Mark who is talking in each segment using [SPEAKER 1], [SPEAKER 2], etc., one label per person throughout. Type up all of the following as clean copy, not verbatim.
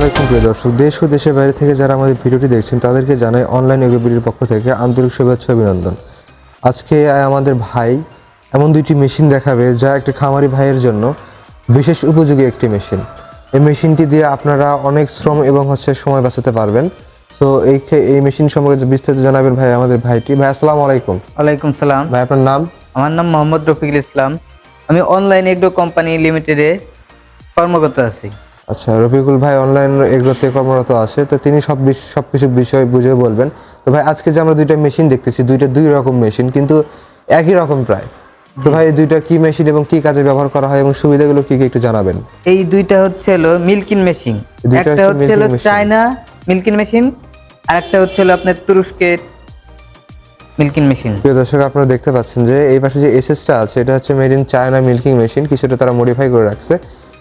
[SPEAKER 1] আলাইকুম প্রিয় দর্শক, দেশ ও দেশের বাইরে থেকে যারা আমাদের ভিডিওটি দেখছেন তাদেরকে জানাই অনলাইন এগ্রিবিলিটির পক্ষ থেকে আন্তরিক শুভেচ্ছা অভিনন্দন। আজকে আমাদের ভাই এমন দুইটি মেশিন দেখাবে যা একটি খামারি ভাইয়ের জন্য বিশেষ উপযোগী একটি মেশিন। এই মেশিনটি দিয়ে আপনারা অনেক শ্রম এবং সময় বাঁচাতে পারবেন। তো এই মেশিন সম্পর্কে বিস্তারিত জানাবেন ভাই আমাদের ভাইটি। ভাই আসসালামু আলাইকুম।
[SPEAKER 2] ওয়ালাইকুম সালাম।
[SPEAKER 1] ভাই আপনার নাম?
[SPEAKER 2] আমার নাম মোহাম্মদ রফিকুল ইসলাম। আমি অনলাইন এগ্রো কোম্পানি লিমিটেডে কর্মরত আছি।
[SPEAKER 1] আচ্ছা, রফিকুল ভাই অনলাইন এগ্রোতে কর্মরত আছে, তো তিনি সবকিছু বিষয় বুঝে বলবেন। তো ভাই আজকে যে আমরা দুইটা মেশিন দেখতেছি, দুই রকম মেশিন কিন্তু একই রকম প্রায়। তো ভাই এই দুইটা কি মেশিন এবং কি কাজে ব্যবহার করা হয় এবং সুবিধাগুলো কি কি একটু জানাবেন।
[SPEAKER 2] এই দুইটা হলো মিল্কিং মেশিন, একটা হলো চায়না মিল্কিং মেশিন আর একটা হলো আপনার তুরস্কের মিল্কিং মেশিন।
[SPEAKER 1] প্রিয় দর্শক, আপনারা দেখতে পাচ্ছেন যে এই পাশে যে এসএসটা আছে এটা হচ্ছে made in China milking machine, কিছুটা তারা মডিফাই করে রাখছে।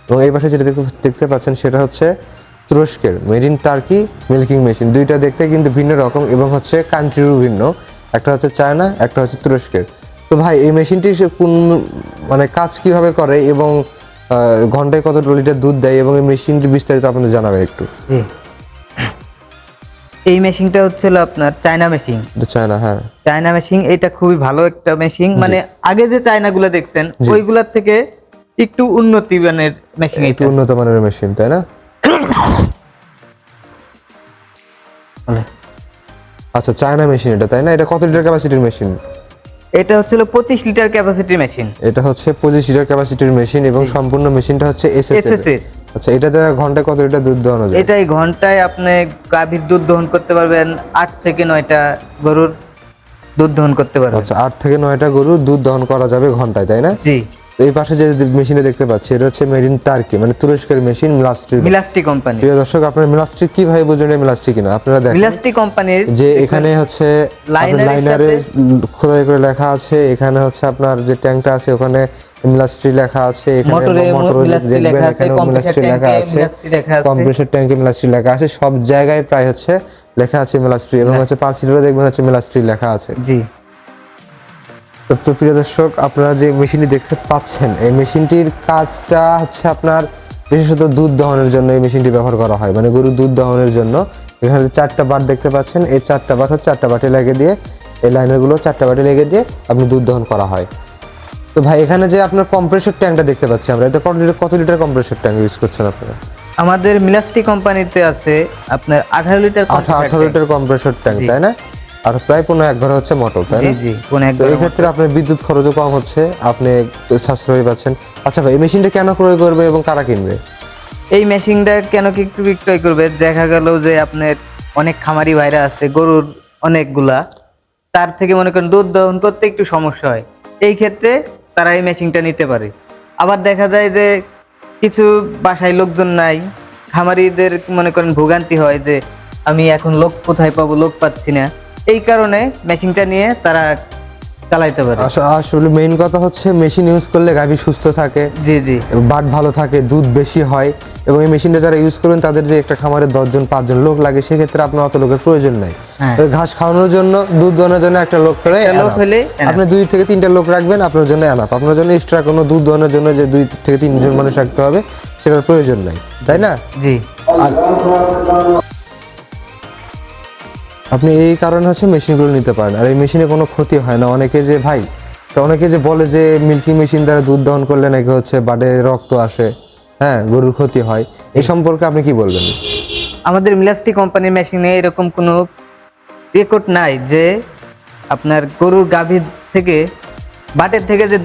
[SPEAKER 1] এবং এই পাশে যেটা দেখতে পাচ্ছেন সেটা হচ্ছে তুরস্কের made in turkey milking machine. দুইটা দেখতে কিন্তু ভিন্ন রকম এবং কান্ট্রিরও ভিন্ন, একটা হচ্ছে চায়না, একটা হচ্ছে তুরস্কের। তো ভাই এই মেশিনটি কোন কাজ কিভাবে করে এবং ঘন্টায় কত লিটার দুধ দেয় এবং এই মেশিনটি বিস্তারিত আপনাদের জানাবেন একটু।
[SPEAKER 2] এই মেশিনটা হলো আপনার চায়না মেশিন।
[SPEAKER 1] চায়না, হ্যাঁ
[SPEAKER 2] চায়না মেশিন। এটা খুবই ভালো একটা মেশিন, মানে আগে যে চায়নাগুলো দেখছেন ওইগুলোর থেকে একটু উন্নত মানের মেশিন,
[SPEAKER 1] একটু উন্নত মানের মেশিন, তাই না? আচ্ছা, চায়না মেশিন এটা, তাই না? এটা কত লিটার ক্যাপাসিটির মেশিন?
[SPEAKER 2] এটা 25 লিটার ক্যাপাসিটির মেশিন।
[SPEAKER 1] এটা 25 লিটার ক্যাপাসিটির মেশিন এবং সম্পূর্ণ মেশিনটা এসএস এর। আচ্ছা, এটা দ্বারা ঘন্টায় কত লিটার দুধ দহন যায়?
[SPEAKER 2] এটাই ঘন্টায় আপনি গাভীর দুধ দহন করতে পারবেন 8 থেকে 9টা গরুর দুধ দহন করতে পারবেন।
[SPEAKER 1] আচ্ছা, 8 থেকে 9টা গরুর দুধ দহন করা যাবে ঘন্টায়, তাই না?
[SPEAKER 2] জি।
[SPEAKER 1] এই পাশে যে মেশিনে দেখতে পাচ্ছি এটা হচ্ছে মেড ইন টার্কি, মানে তুরস্কের মেশিন,
[SPEAKER 2] মিলাস্টি কোম্পানি।
[SPEAKER 1] প্রিয় দর্শক, আপনারা মিলাস্টি কি ভাই বুঝুন এই মিলাস্টি কিনা আপনারা দেখেন।
[SPEAKER 2] মিলাস্টি কোম্পানির
[SPEAKER 1] যে এখানে লাইনারে খোদাই করে লেখা আছে, এখানে আপনার যে ট্যাঙ্কটা আছে ওখানে মিলাস্ট্রি লেখা আছে, এখানে মোটরে
[SPEAKER 2] মিলাস্ট্রি লেখা আছে,
[SPEAKER 1] মিলাস্ট্রি লেখা আছে, কম্প্রেসর ট্যাঙ্কে মিলাস্ট্রি লেখা আছে, সব জায়গায় প্রায় লেখা আছে মিলাস্ট্রি এবং পাঁচিলেরও দেখবেন মিলাস্ট্রি লেখা আছে।
[SPEAKER 2] জি।
[SPEAKER 1] তো প্রিয় দর্শক, আপনারা যে মেশিনটি দেখতে পাচ্ছেন এই মেশিনটির কাজটা আপনার বিশেষত দুধ দহনের জন্য এই মেশিনটি ব্যবহার করা হয়, মানে গরুর দুধ দহনের জন্য। এখানে 4টা বাট দেখতে পাচ্ছেন, এই 4টা বাট 4টা বাটে লাগিয়ে দিয়ে এই লাইনারগুলো 4টা বাটে লেগে দিয়ে আপনি দুধ দহন করা হয়। তো ভাই এখানে যে আপনার কম্প্রেসর ট্যাঙ্কটা দেখতে পাচ্ছি আমরা, এটা কত লিটার কম্প্রেসর ট্যাঙ্ক ইউজ করছেন আপনারা?
[SPEAKER 2] আমাদের মিলাস্টি কোম্পানিতে আছে আপনার 18 লিটার
[SPEAKER 1] 18 লিটার কম্প্রেসর ট্যাঙ্ক, তাই না? আর প্রায় 1.5 ঘর মোটর, তাই না?
[SPEAKER 2] জি জি, 1.5 ঘর।
[SPEAKER 1] এই ক্ষেত্রে আপনার বিদ্যুৎ খরচও কম হচ্ছে, আপনি সাশ্রয় পাচ্ছেন। আচ্ছা ভাই, এই মেশিনটা কেন ক্রয় করবে এবং কারা কিনবে?
[SPEAKER 2] এই মেশিনটা কেন বিক্রয় করবে, দেখা গেল যে আপনার অনেক খামারি ভাইরা আছে গরুর অনেকগুলা, তার থেকে মনে করেন দুধ দহন করতে একটু সমস্যা হয়, এই ক্ষেত্রে তারা এই মেশিনটা নিতে পারে। আবার দেখা যায় যে কিছু বাসায় লোকজন নাই, খামারিদের মনে করেন ভোগান্তি হয় যে আমি এখন লোক কোথায় পাবো, লোক পাচ্ছি না, এই কারণে মেশিনটা নিয়ে তারা চালাইতে পারে।
[SPEAKER 1] আসলে মেইন কথা মেশিন ইউজ করলে গাভী সুস্থ থাকে,
[SPEAKER 2] জি জি,
[SPEAKER 1] বাট ভালো থাকে, দুধ বেশি হয়। এবং এই মেশিনটা যারা ইউজ করবেন তাদের যে একটা খামারে 10 জন 5 জন লোক লাগে, সেক্ষেত্রে আপনার অত লোকের প্রয়োজন নাই। ঘাস খাওয়ানোর জন্য, দুধ দোয়ানোর জন্য একটা লোক হলে আপনি 2 থেকে 3টা লোক রাখবেন, আপনার জন্য এনাফ। আপনার জন্য এক্সট্রা কোনো দুধ দোয়ানোর জন্য যে 2 থেকে 3 জন মানুষ রাখতে হবে সেটার প্রয়োজন নাই, তাই না?
[SPEAKER 2] জি।
[SPEAKER 1] আপনি এই কারণে মেশিনগুলো নিতে পারেন, আর এই মেশিনে কোনো ক্ষতি হয় না। অনেকে যে বলে যে মিল্কিং মেশিন দ্বারা দুধ দহন করলে নাকি বাডে রক্ত আসে, হ্যাঁ, গরুর ক্ষতি হয়, এই সম্পর্কে আপনি কি বলবেন?
[SPEAKER 2] আমাদের মিলাস্টি কোম্পানির মেশিনে এরকম কোনো রেকর্ড নাই যে আপনার গরুর গাভীর থেকে বাটের থেকে যে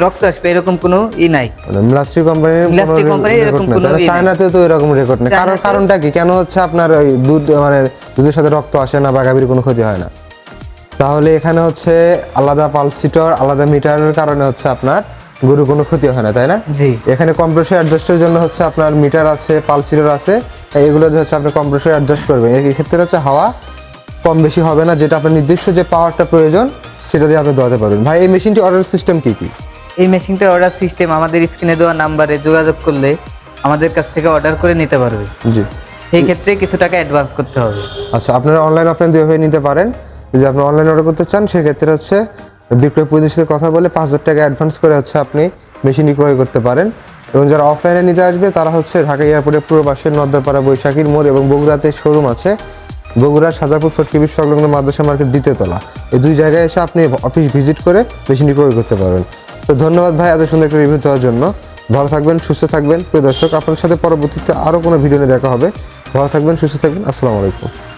[SPEAKER 2] রক্ত আসবে, এরকম কোনো নাই।
[SPEAKER 1] মিলাস্টি কোম্পানির এরকম কোনো, চায়নাতেও তো এরকম রেকর্ড নেই। কারণটা কি, কেন আপনার ওই দুধ দুধের সাথে রক্ত আসে না বা গাভীর কোনো ক্ষতি হয় না? তাহলে এখানে আলাদা পালসিটর, আলাদা মিটারের কারণে আপনার গরু কোনো ক্ষতি হয় না, তাই না?
[SPEAKER 2] জি।
[SPEAKER 1] এখানে কম্প্রেসর অ্যাডজাস্টের জন্য আপনার মিটার আছে, পালসিটর আছে, এগুলো আপনি কম্প্রেসর অ্যাডজাস্ট করবেন। এই ক্ষেত্রে হাওয়া কম বেশি হবে না, যেটা আপনার নির্দিষ্ট যে পাওয়ারটা প্রয়োজন সেটা দিয়ে আপনি দোয়াতে পারবেন। ভাই এই মেশিনটি অর্ডার সিস্টেম কি?
[SPEAKER 2] এই মেশিনটার অর্ডার সিস্টেম আমাদের স্ক্রিনে দেওয়া নাম্বারে যোগাযোগ করলে আমাদের কাছ থেকে অর্ডার করে নিতে পারবে।
[SPEAKER 1] জি।
[SPEAKER 2] সেই ক্ষেত্রে কিছু টাকা অ্যাডভান্স করতে হবে।
[SPEAKER 1] আচ্ছা, আপনারা অনলাইন অফলাইন দুইভাবে নিতে পারেন। যদি আপনি অনলাইন অর্ডার করতে চান সেক্ষেত্রে বিক্রয় প্রতিনিধির সাথে কথা বলে 5,000 টাকা অ্যাডভান্স করে আপনি মেশিনটি ক্রয় করতে পারেন। এবং যারা অফলাইনে নিতে আসবে তারা হচ্ছে ঢাকা এয়ারপোর্টের পূর্ব পাশে নদ্দাপাড়া বৈশাখীর মোড় এবং বগুড়াতে শোরুম আছে, বগুড়া সাজাপুর ফটকিবি সংলগ্ন মাদ্রাসা মার্কেট দ্বিতীয় তলা, এই দুই জায়গায় এসে আপনি অফিস ভিজিট করে মেশিনটি ক্রয় করতে পারবেন। তো ধন্যবাদ ভাই এত সুন্দর একটা রিভিউ দেওয়ার জন্য। ভালো থাকবেন, সুস্থ থাকবেন। প্রিয় দর্শক, আপনার সাথে পরবর্তীতে আরও কোনো ভিডিও নিয়ে দেখা হবে। ভালো থাকবেন, সুস্থ থাকবেন। আসসালামু আলাইকুম।